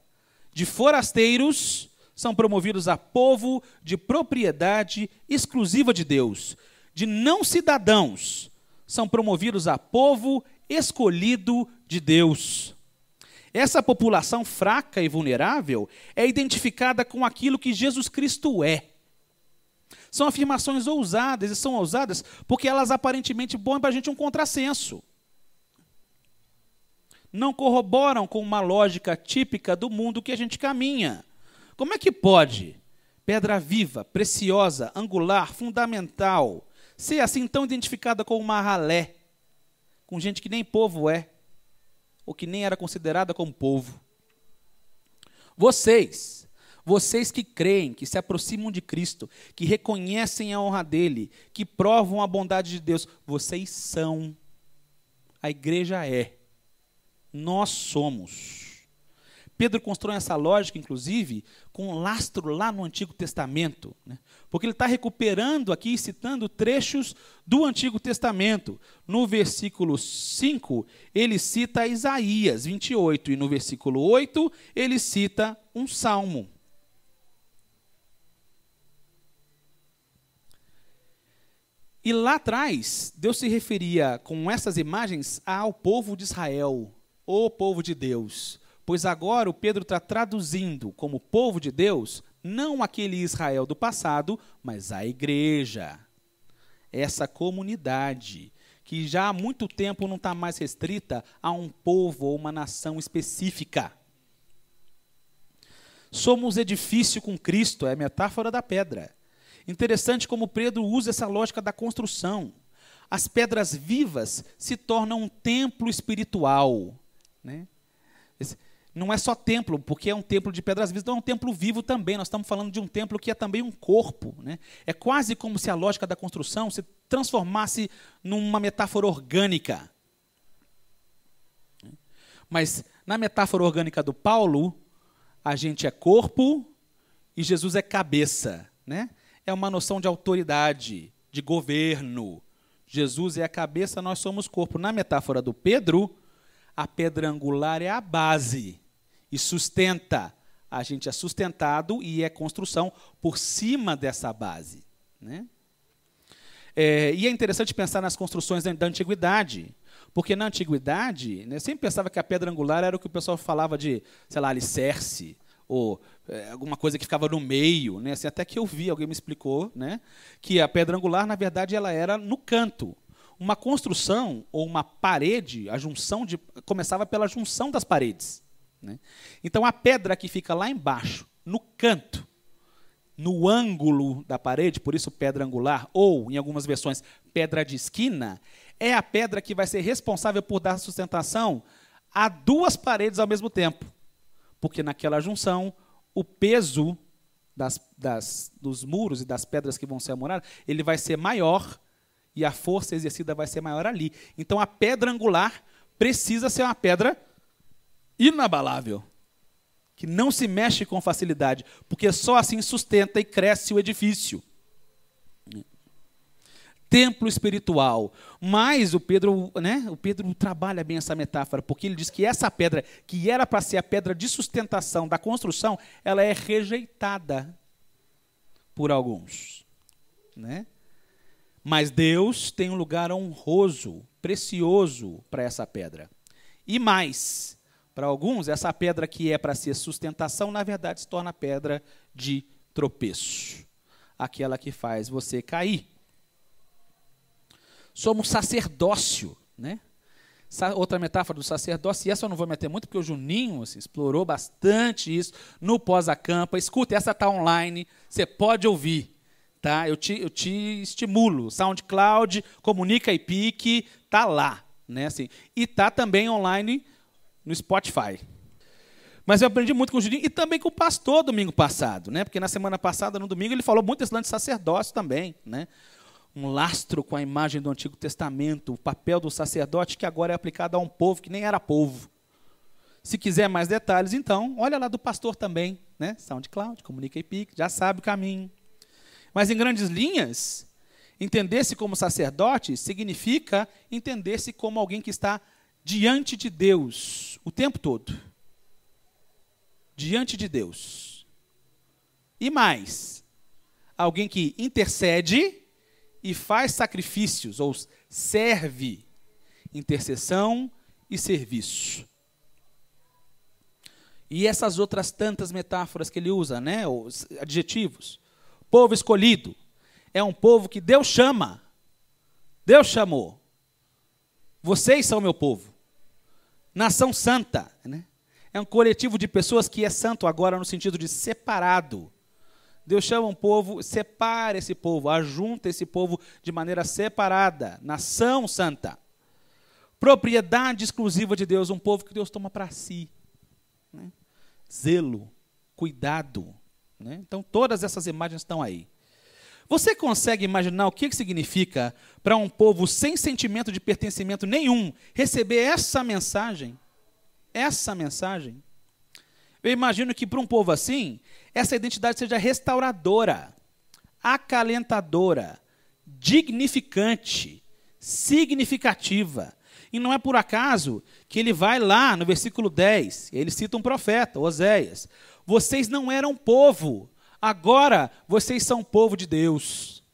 De forasteiros são promovidos a povo de propriedade exclusiva de Deus. De não cidadãos são promovidos a povo escolhido de Deus. Essa população fraca e vulnerável é identificada com aquilo que Jesus Cristo é. São afirmações ousadas, e são ousadas porque elas aparentemente põem para a gente um contrassenso. Não corroboram com uma lógica típica do mundo que a gente caminha. Como é que pode pedra viva, preciosa, angular, fundamental, ser assim tão identificada com uma ralé, com gente que nem povo é, ou que nem era considerada como povo? Vocês que creem, que se aproximam de Cristo, que reconhecem a honra dele, que provam a bondade de Deus, vocês são, a igreja é, nós somos. Pedro constrói essa lógica, inclusive, com um lastro lá no Antigo Testamento, né? Porque ele está recuperando aqui, citando trechos do Antigo Testamento. No versículo 5, ele cita Isaías 28, e no versículo 8, ele cita um salmo. E lá atrás, Deus se referia com essas imagens ao povo de Israel, o povo de Deus. Pois agora o Pedro está traduzindo como povo de Deus, não aquele Israel do passado, mas a igreja. Essa comunidade, que já há muito tempo não está mais restrita a um povo ou uma nação específica. Somos edifício com Cristo, é a metáfora da pedra. Interessante como Pedro usa essa lógica da construção. As pedras vivas se tornam um templo espiritual, né? Não é só templo, porque é um templo de pedras vivas, não é um templo vivo também. Nós estamos falando de um templo que é também um corpo, né? É quase como se a lógica da construção se transformasse numa metáfora orgânica. Mas na metáfora orgânica do Paulo, a gente é corpo e Jesus é cabeça, né? É uma noção de autoridade, de governo. Jesus é a cabeça, nós somos corpo. Na metáfora do Pedro, a pedra angular é a base e sustenta. A gente é sustentado e é construção por cima dessa base, né? E é interessante pensar nas construções da antiguidade, porque na antiguidade, né, eu sempre pensava que a pedra angular era o que o pessoal falava de, sei lá, alicerce, ou alguma coisa que ficava no meio, né, assim, até que eu vi, alguém me explicou, né, que a pedra angular, na verdade, ela era no canto. Uma construção ou uma parede, começava pela junção das paredes, né? Então, a pedra que fica lá embaixo, no canto, no ângulo da parede, por isso pedra angular, ou, em algumas versões, pedra de esquina, é a pedra que vai ser responsável por dar sustentação a duas paredes ao mesmo tempo. Porque naquela junção, o peso dos muros e das pedras que vão ser amoradas, ele vai ser maior e a força exercida vai ser maior ali. Então, a pedra angular precisa ser uma pedra inabalável, que não se mexe com facilidade, porque só assim sustenta e cresce o edifício. Templo espiritual. Mas o Pedro trabalha bem essa metáfora, porque ele diz que essa pedra, que era para ser a pedra de sustentação da construção, ela é rejeitada por alguns, né? Mas Deus tem um lugar honroso, precioso para essa pedra. E mais, para alguns, essa pedra que é para ser sustentação, na verdade, se torna pedra de tropeço. Aquela que faz você cair. Somos sacerdócio, né? Outra metáfora do sacerdócio, e essa eu não vou meter muito, porque o Juninho assim, explorou bastante isso no pós-acampa. Escuta, essa está online, você pode ouvir. Tá? Eu te estimulo. SoundCloud, Comunica e Pique, está lá. Né? Assim, e está também online no Spotify. Mas eu aprendi muito com o Juninho e também com o pastor domingo passado. Né? Porque na semana passada, no domingo, ele falou muito esse lance de sacerdócio também. Né? Um lastro com a imagem do Antigo Testamento, o papel do sacerdote que agora é aplicado a um povo que nem era povo. Se quiser mais detalhes, então, olha lá do pastor também. Né? SoundCloud, Comunica e Pique, já sabe o caminho. Mas, em grandes linhas, entender-se como sacerdote significa entender-se como alguém que está diante de Deus o tempo todo. Diante de Deus. E mais, alguém que intercede e faz sacrifícios, ou serve, intercessão e serviço. E essas outras tantas metáforas que ele usa, né, os adjetivos. Povo escolhido. É um povo que Deus chama. Deus chamou. Vocês são meu povo. Nação santa. Né? É um coletivo de pessoas que é santo agora no sentido de separado. Deus chama um povo, separa esse povo, ajunta esse povo de maneira separada. Nação santa. Propriedade exclusiva de Deus, um povo que Deus toma para si. Né? Zelo, cuidado. Né? Então, todas essas imagens estão aí. Você consegue imaginar o que significa para um povo sem sentimento de pertencimento nenhum receber essa mensagem? Essa mensagem? Eu imagino que para um povo assim, essa identidade seja restauradora, acalentadora, dignificante, significativa. E não é por acaso que ele vai lá no versículo 10, ele cita um profeta, Oséias. Vocês não eram povo, agora vocês são povo de Deus.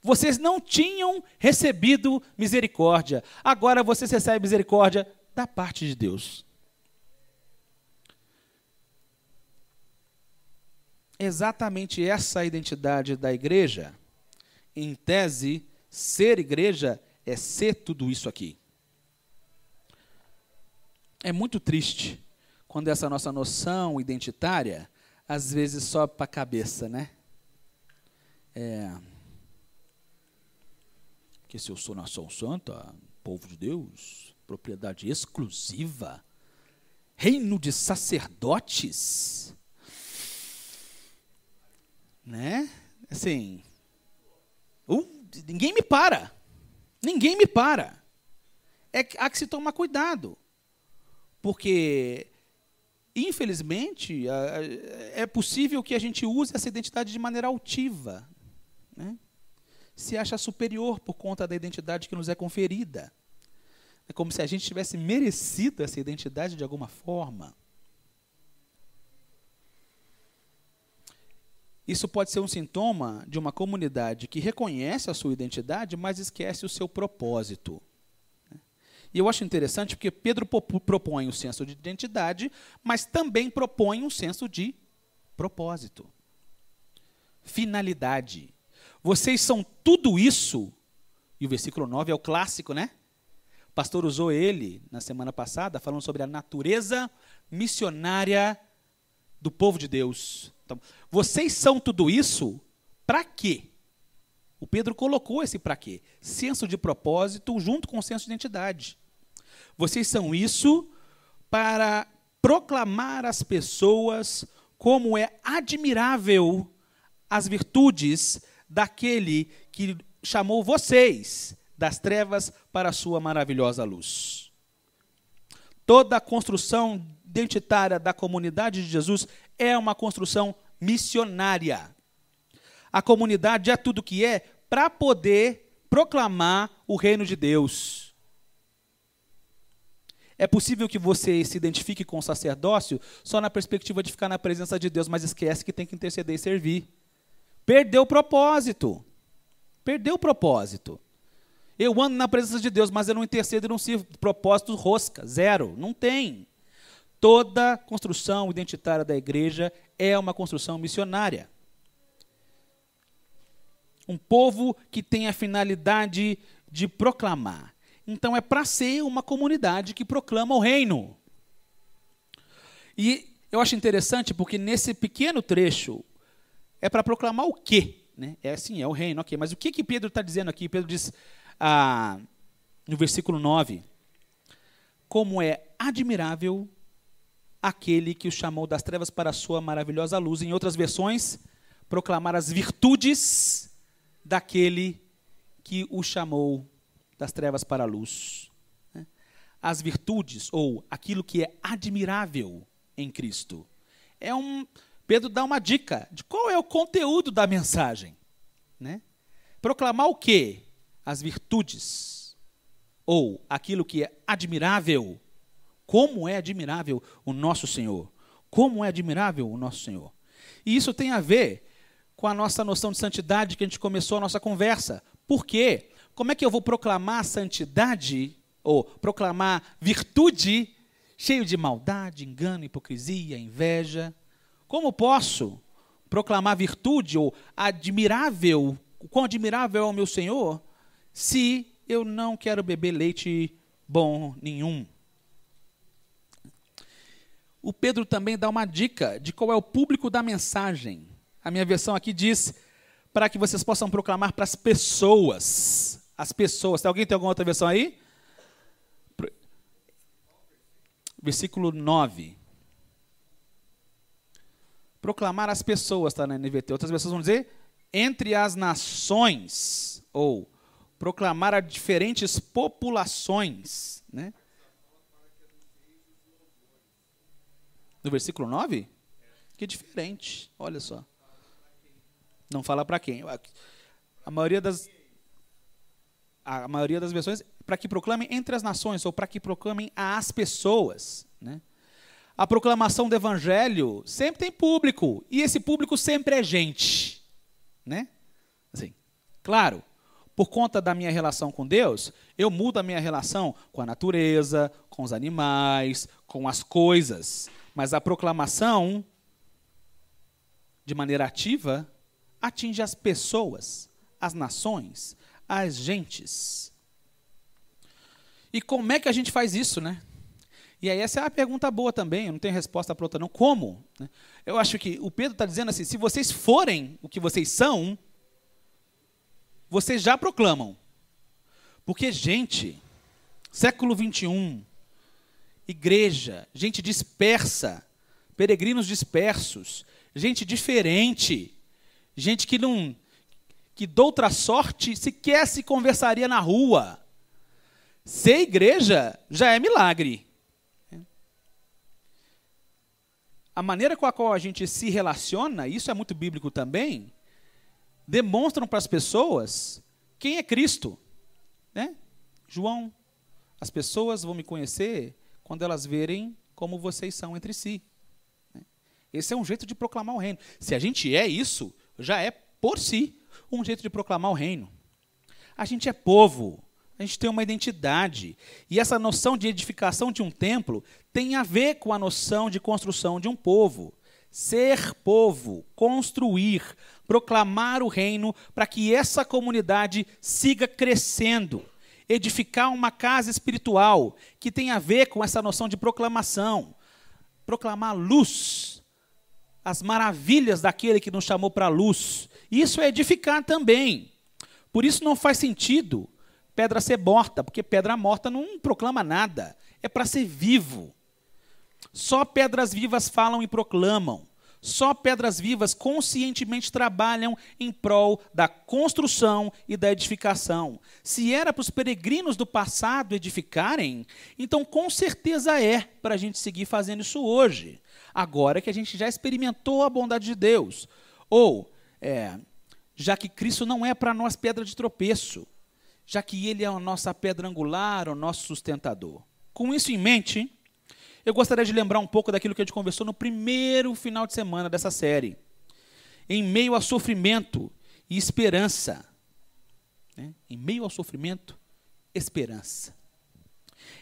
Vocês não tinham recebido misericórdia, agora vocês recebem misericórdia da parte de Deus. Exatamente essa identidade da igreja, em tese, ser igreja é ser tudo isso aqui. É muito triste quando essa nossa noção identitária, às vezes, sobe para a cabeça, né? Que se eu sou nação santa, povo de Deus, propriedade exclusiva, reino de sacerdotes, né? Assim, ninguém me para. Ninguém me para. Há que se tomar cuidado. Porque, infelizmente, é possível que a gente use essa identidade de maneira altiva. Né? Se acha superior por conta da identidade que nos é conferida. É como se a gente tivesse merecido essa identidade de alguma forma. Isso pode ser um sintoma de uma comunidade que reconhece a sua identidade, mas esquece o seu propósito. E eu acho interessante porque Pedro propõe o senso de identidade, mas também propõe um senso de propósito. Finalidade. Vocês são tudo isso, e o versículo 9 é o clássico, né? O pastor usou ele na semana passada, falando sobre a natureza missionária do povo de Deus. Então, vocês são tudo isso para quê? O Pedro colocou esse para quê? Senso de propósito junto com o senso de identidade. Vocês são isso para proclamar às pessoas como é admirável as virtudes daquele que chamou vocês das trevas para a sua maravilhosa luz. Toda a construção identitária da comunidade de Jesus é uma construção missionária. A comunidade é tudo que é para poder proclamar o reino de Deus. É possível que você se identifique com o sacerdócio só na perspectiva de ficar na presença de Deus, mas esquece que tem que interceder e servir. Perdeu o propósito. Perdeu o propósito. Eu ando na presença de Deus, mas eu não intercedo e não sirvo. Propósito rosca, zero. Não tem. Toda construção identitária da igreja é uma construção missionária. Um povo que tem a finalidade de proclamar. Então é para ser uma comunidade que proclama o reino. E eu acho interessante porque nesse pequeno trecho é para proclamar o quê? Né? É assim, é o reino, ok. Mas o que Pedro está dizendo aqui? Pedro diz no versículo 9, como é admirável aquele que o chamou das trevas para a sua maravilhosa luz. Em outras versões, proclamar as virtudes daquele que o chamou das trevas para a luz. As virtudes, ou aquilo que é admirável em Cristo. Pedro dá uma dica de qual é o conteúdo da mensagem. Né? Proclamar o quê? As virtudes, ou aquilo que é admirável. Como é admirável o nosso Senhor. Como é admirável o nosso Senhor. E isso tem a ver com a nossa noção de santidade que a gente começou a nossa conversa. Por quê? Como é que eu vou proclamar santidade, ou proclamar virtude, cheio de maldade, engano, hipocrisia, inveja? Como posso proclamar virtude, ou admirável, o quão admirável é o meu Senhor, se eu não quero beber leite bom nenhum? O Pedro também dá uma dica de qual é o público da mensagem. A minha versão aqui diz, para que vocês possam proclamar para as pessoas. As pessoas. Alguém tem alguma outra versão aí? Versículo 9. Proclamar as pessoas, está na NVT. Outras versões vão dizer, entre as nações, ou proclamar a diferentes populações. Né? No versículo 9? Que diferente, olha só. Não fala para quem. A maioria das versões, para que proclamem entre as nações, ou para que proclamem às pessoas. Né? A proclamação do evangelho sempre tem público, e esse público sempre é gente. Né? Assim, claro, por conta da minha relação com Deus, eu mudo a minha relação com a natureza, com os animais, com as coisas. Mas a proclamação, de maneira ativa, atinge as pessoas, as nações, as gentes. E como é que a gente faz isso, né? E aí essa é uma pergunta boa também, eu não tenho resposta para outra não. Como? Eu acho que o Pedro está dizendo assim, se vocês forem o que vocês são, vocês já proclamam. Porque, gente, século 21, igreja, gente dispersa, peregrinos dispersos, gente diferente, gente que de outra sorte sequer se conversaria na rua. Ser igreja já é milagre. A maneira com a qual a gente se relaciona, isso é muito bíblico também, demonstram para as pessoas quem é Cristo. Né? João, as pessoas vão me conhecer quando elas verem como vocês são entre si. Esse é um jeito de proclamar o reino. Se a gente é isso, já é, por si, um jeito de proclamar o reino. A gente é povo, a gente tem uma identidade. E essa noção de edificação de um templo tem a ver com a noção de construção de um povo. Ser povo, construir, proclamar o reino para que essa comunidade siga crescendo. Edificar uma casa espiritual que tem a ver com essa noção de proclamação. Proclamar luz, as maravilhas daquele que nos chamou para a luz. Isso é edificar também. Por isso não faz sentido pedra ser morta, porque pedra morta não proclama nada. É para ser vivo. Só pedras vivas falam e proclamam. Só pedras vivas conscientemente trabalham em prol da construção e da edificação. Se era para os peregrinos do passado edificarem, então com certeza é para a gente seguir fazendo isso hoje. Agora que a gente já experimentou a bondade de Deus. Ou, já que Cristo não é para nós pedra de tropeço, já que Ele é a nossa pedra angular, o nosso sustentador. Com isso em mente, eu gostaria de lembrar um pouco daquilo que a gente conversou no primeiro final de semana dessa série. Em meio a sofrimento e esperança. Em meio ao sofrimento, esperança.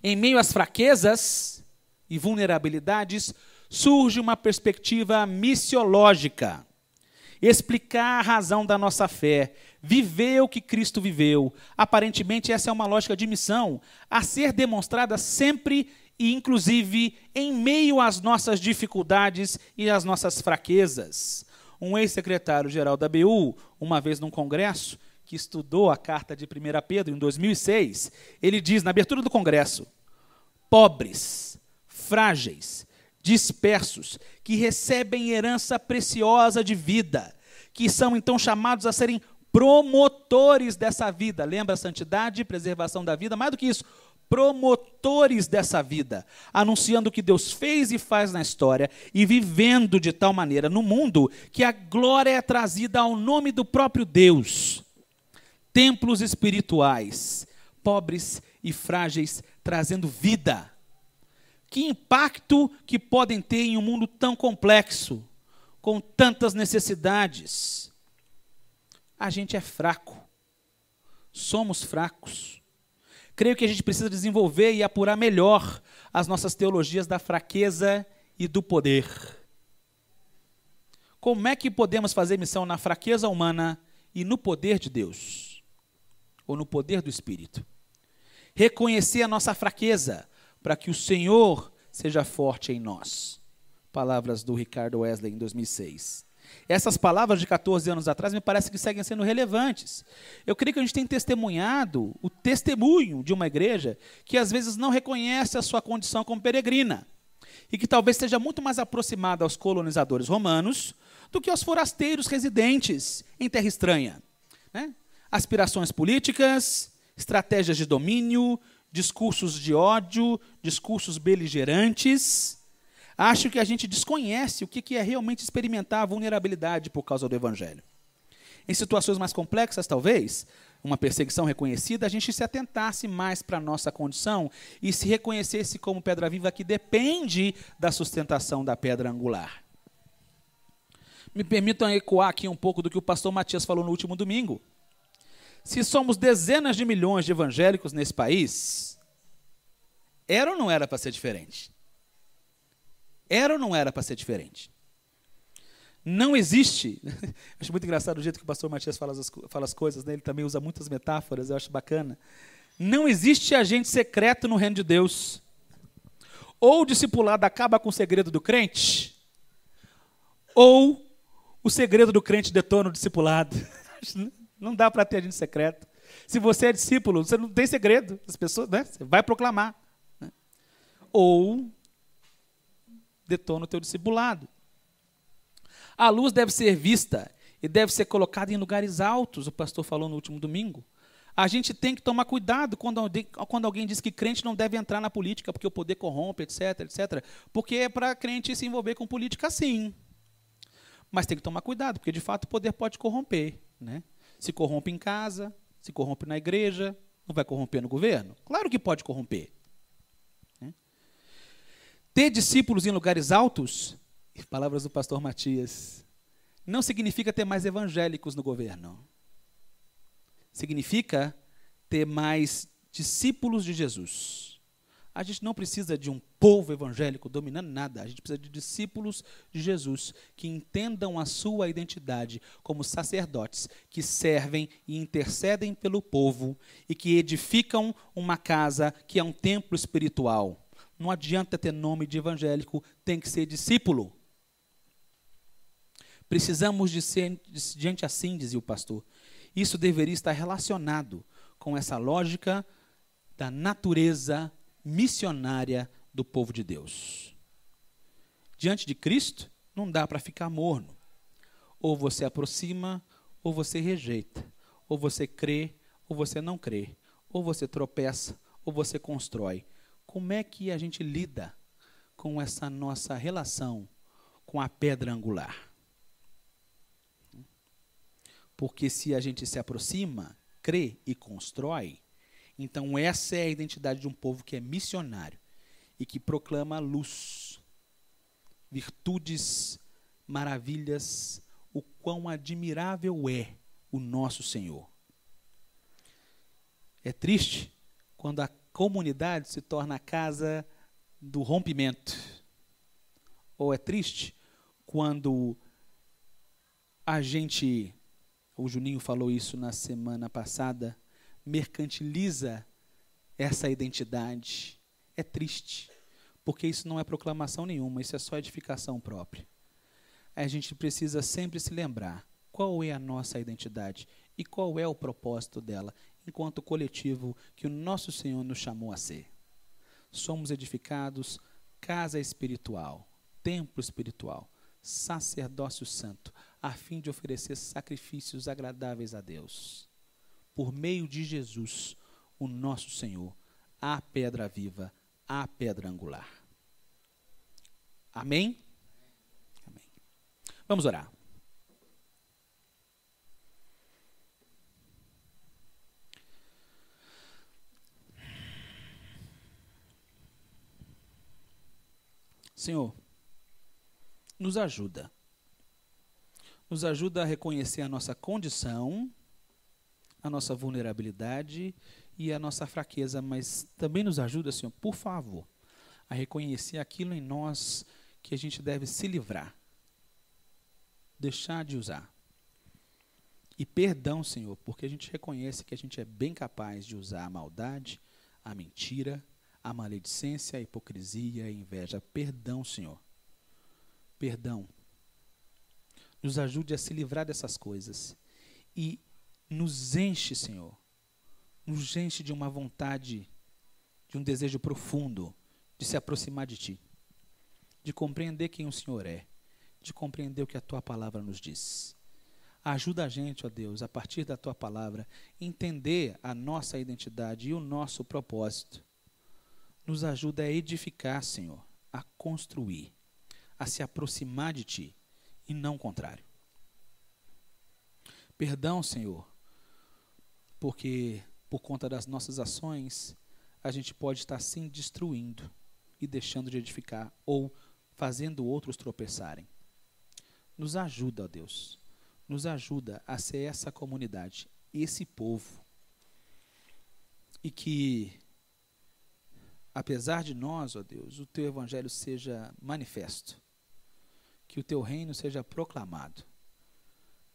Em meio às fraquezas e vulnerabilidades, surge uma perspectiva missiológica. Explicar a razão da nossa fé, viver o que Cristo viveu. Aparentemente, essa é uma lógica de missão a ser demonstrada sempre e, inclusive, em meio às nossas dificuldades e às nossas fraquezas. Um ex-secretário-geral da BU, uma vez num congresso, que estudou a carta de 1 Pedro em 2006, ele diz, na abertura do congresso, pobres, frágeis, dispersos, que recebem herança preciosa de vida, que são então chamados a serem promotores dessa vida. Lembra a santidade e preservação da vida? Mais do que isso, promotores dessa vida, anunciando o que Deus fez e faz na história e vivendo de tal maneira no mundo que a glória é trazida ao nome do próprio Deus. Templos espirituais, pobres e frágeis, trazendo vida. Que impacto que podem ter em um mundo tão complexo, com tantas necessidades? A gente é fraco. Somos fracos. Creio que a gente precisa desenvolver e apurar melhor as nossas teologias da fraqueza e do poder. Como é que podemos fazer missão na fraqueza humana e no poder de Deus? Ou no poder do Espírito? Reconhecer a nossa fraqueza, para que o Senhor seja forte em nós. Palavras do Ricardo Wesley em 2006. Essas palavras de 14 anos atrás me parece que seguem sendo relevantes. Eu creio que a gente tem testemunhado o testemunho de uma igreja que às vezes não reconhece a sua condição como peregrina e que talvez seja muito mais aproximada aos colonizadores romanos do que aos forasteiros residentes em terra estranha. Aspirações políticas, estratégias de domínio, discursos de ódio, discursos beligerantes. Acho que a gente desconhece o que é realmente experimentar a vulnerabilidade por causa do Evangelho. Em situações mais complexas, talvez, uma perseguição reconhecida, a gente se atentasse mais para a nossa condição e se reconhecesse como pedra viva que depende da sustentação da pedra angular. Me permitam ecoar aqui um pouco do que o pastor Matias falou no último domingo. Se somos dezenas de milhões de evangélicos nesse país, era ou não era para ser diferente? Era ou não era para ser diferente? Não existe, acho muito engraçado o jeito que o pastor Matias fala as coisas, né? Ele também usa muitas metáforas, eu acho bacana. Não existe agente secreto no reino de Deus. Ou o discipulado acaba com o segredo do crente, ou o segredo do crente detona o discipulado. Não dá para ter agente secreto. Se você é discípulo, você não tem segredo. As pessoas, você vai proclamar. Ou detona o teu discipulado. A luz deve ser vista e deve ser colocada em lugares altos, o pastor falou no último domingo. A gente tem que tomar cuidado quando alguém diz que crente não deve entrar na política, porque o poder corrompe, etc, etc. Porque é para crente se envolver com política, sim. Mas tem que tomar cuidado, porque de fato o poder pode corromper, Se corrompe em casa, se corrompe na igreja, não vai corromper no governo? Claro que pode corromper. Ter discípulos em lugares altos, palavras do pastor Matias, não significa ter mais evangélicos no governo. Significa ter mais discípulos de Jesus. A gente não precisa de um povo evangélico dominando nada. A gente precisa de discípulos de Jesus que entendam a sua identidade como sacerdotes, que servem e intercedem pelo povo e que edificam uma casa que é um templo espiritual. Não adianta ter nome de evangélico, tem que ser discípulo. Precisamos de ser gente assim, dizia o pastor. Isso deveria estar relacionado com essa lógica da natureza missionária do povo de Deus. Diante de Cristo, não dá para ficar morno. Ou você aproxima, ou você rejeita. Ou você crê, ou você não crê. Ou você tropeça, ou você constrói. Como é que a gente lida com essa nossa relação com a pedra angular? Porque se a gente se aproxima, crê e constrói, então essa é a identidade de um povo que é missionário e que proclama luz, virtudes, maravilhas, o quão admirável é o nosso Senhor. É triste quando a comunidade se torna a casa do rompimento. Ou é triste quando a gente, o Juninho falou isso na semana passada, mercantiliza essa identidade. É triste, porque isso não é proclamação nenhuma, isso é só edificação própria. A gente precisa sempre se lembrar qual é a nossa identidade e qual é o propósito dela, enquanto coletivo que o nosso Senhor nos chamou a ser. Somos edificados casa espiritual, templo espiritual, sacerdócio santo, a fim de oferecer sacrifícios agradáveis a Deus. Por meio de Jesus, o nosso Senhor, a pedra viva, a pedra angular. Amém? Amém. Vamos orar. Senhor, nos ajuda. Nos ajuda a reconhecer a nossa condição, a nossa vulnerabilidade e a nossa fraqueza, mas também nos ajuda, Senhor, por favor, a reconhecer aquilo em nós que a gente deve se livrar, deixar de usar. E perdão, Senhor, porque a gente reconhece que a gente é bem capaz de usar a maldade, a mentira, a maledicência, a hipocrisia, a inveja. Perdão, Senhor. Perdão. Nos ajude a se livrar dessas coisas. E nos enche, Senhor. Nos enche de uma vontade, de um desejo profundo de se aproximar de Ti. De compreender quem o Senhor é. De compreender o que a Tua palavra nos diz. Ajuda a gente, ó Deus, a partir da Tua palavra, entender a nossa identidade e o nosso propósito. Nos ajuda a edificar, Senhor, a construir, a se aproximar de Ti, e não o contrário. Perdão, Senhor, porque por conta das nossas ações, a gente pode estar sim destruindo e deixando de edificar, ou fazendo outros tropeçarem. Nos ajuda, ó Deus, nos ajuda a ser essa comunidade, esse povo, e que, apesar de nós, ó Deus, o Teu Evangelho seja manifesto, que o Teu reino seja proclamado.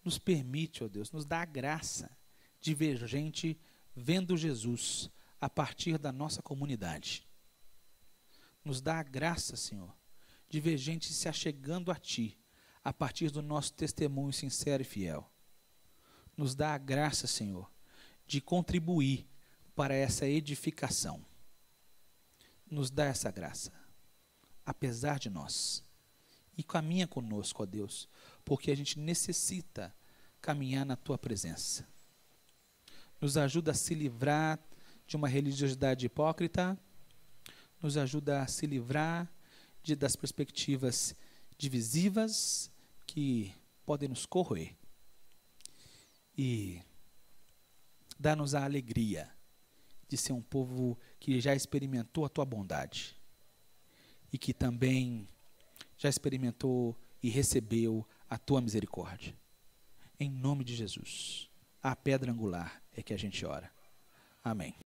Nos permite, ó Deus, nos dá a graça de ver gente vendo Jesus a partir da nossa comunidade. Nos dá a graça, Senhor, de ver gente se achegando a Ti a partir do nosso testemunho sincero e fiel. Nos dá a graça, Senhor, de contribuir para essa edificação. Nos dá essa graça, apesar de nós. E caminha conosco, ó Deus, porque a gente necessita caminhar na Tua presença. Nos ajuda a se livrar de uma religiosidade hipócrita, nos ajuda a se livrar das perspectivas divisivas que podem nos corroer. E dá-nos a alegria de ser um povo que já experimentou a Tua bondade e que também já experimentou e recebeu a tua misericórdia. Em nome de Jesus. A pedra angular é que a gente ora. Amém.